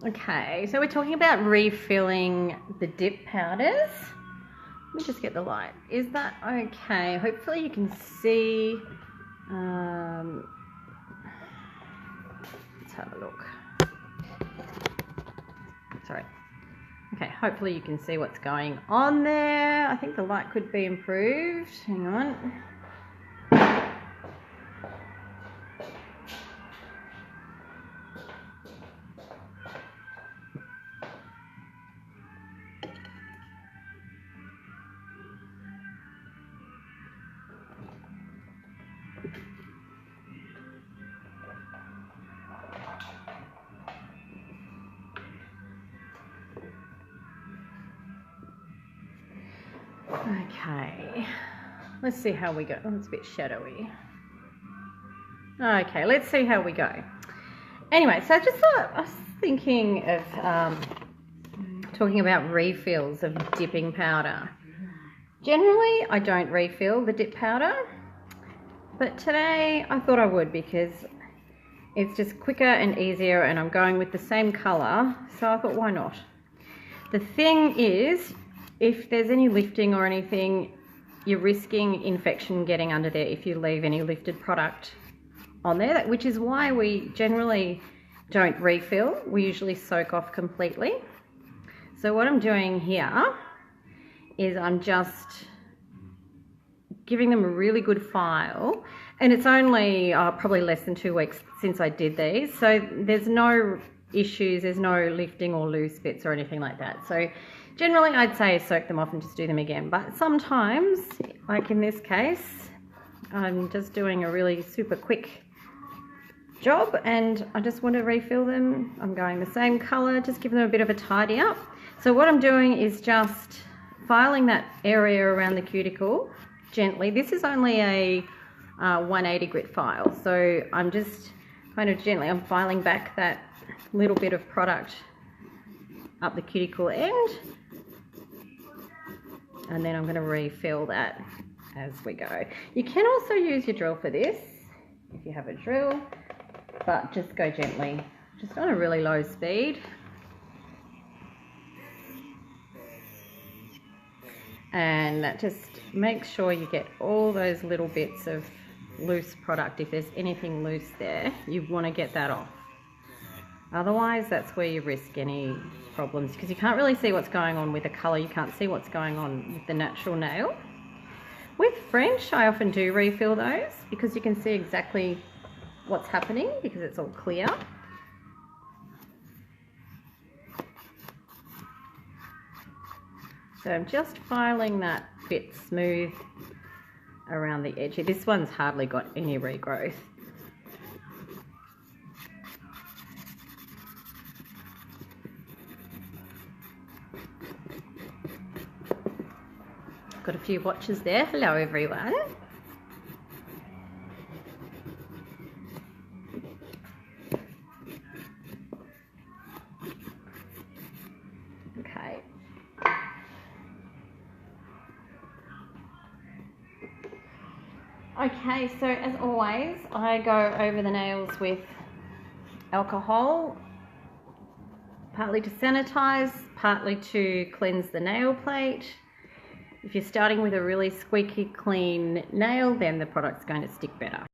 Okay, so we're talking about refilling the dip powders. Let me just get the light. Is that okay? Hopefully you can see. Let's have a look. Sorry. Okay, hopefully you can see what's going on there. I think the light could be improved. Hang on. Okay, let's see how we go. Oh, it's a bit shadowy. Okay, let's see how we go. Anyway, so I just thought, I was thinking of talking about refills of dipping powder. Generally, I don't refill the dip powder, but today I thought I would because it's just quicker and easier and I'm going with the same colour, so I thought, why not? The thing is, if there's any lifting or anything, you're risking infection getting under there if you leave any lifted product on there, which is why we generally don't refill. We usually soak off completely. So what I'm doing here is I'm just giving them a really good file, and it's only probably less than 2 weeks since I did these, so there's no issues, there's no lifting or loose bits or anything like that. So generally I'd say soak them off and just do them again, but sometimes, like in this case, I'm just doing a really super quick job and I just want to refill them. I'm going the same colour, just give them a bit of a tidy up. So what I'm doing is just filing that area around the cuticle gently. This is only a 180 grit file, so I'm just kind of gently, I'm filing back that little bit of product up the cuticle end, and then I'm going to refill that as we go. You can also use your drill for this if you have a drill, but just go gently, just on a really low speed. And just make sure you get all those little bits of loose product. If there's anything loose there, you want to get that off. Otherwise, that's where you risk any problems, because you can't really see what's going on with the colour. You can't see what's going on with the natural nail. With French, I often do refill those because you can see exactly what's happening because it's all clear. So I'm just filing that bit smooth around the edge here. This one's hardly got any regrowth. Got a few watchers there. Hello everyone. Okay. Okay, so as always, I go over the nails with alcohol, partly to sanitize, partly to cleanse the nail plate. If you're starting with a really squeaky clean nail, then the product's going to stick better.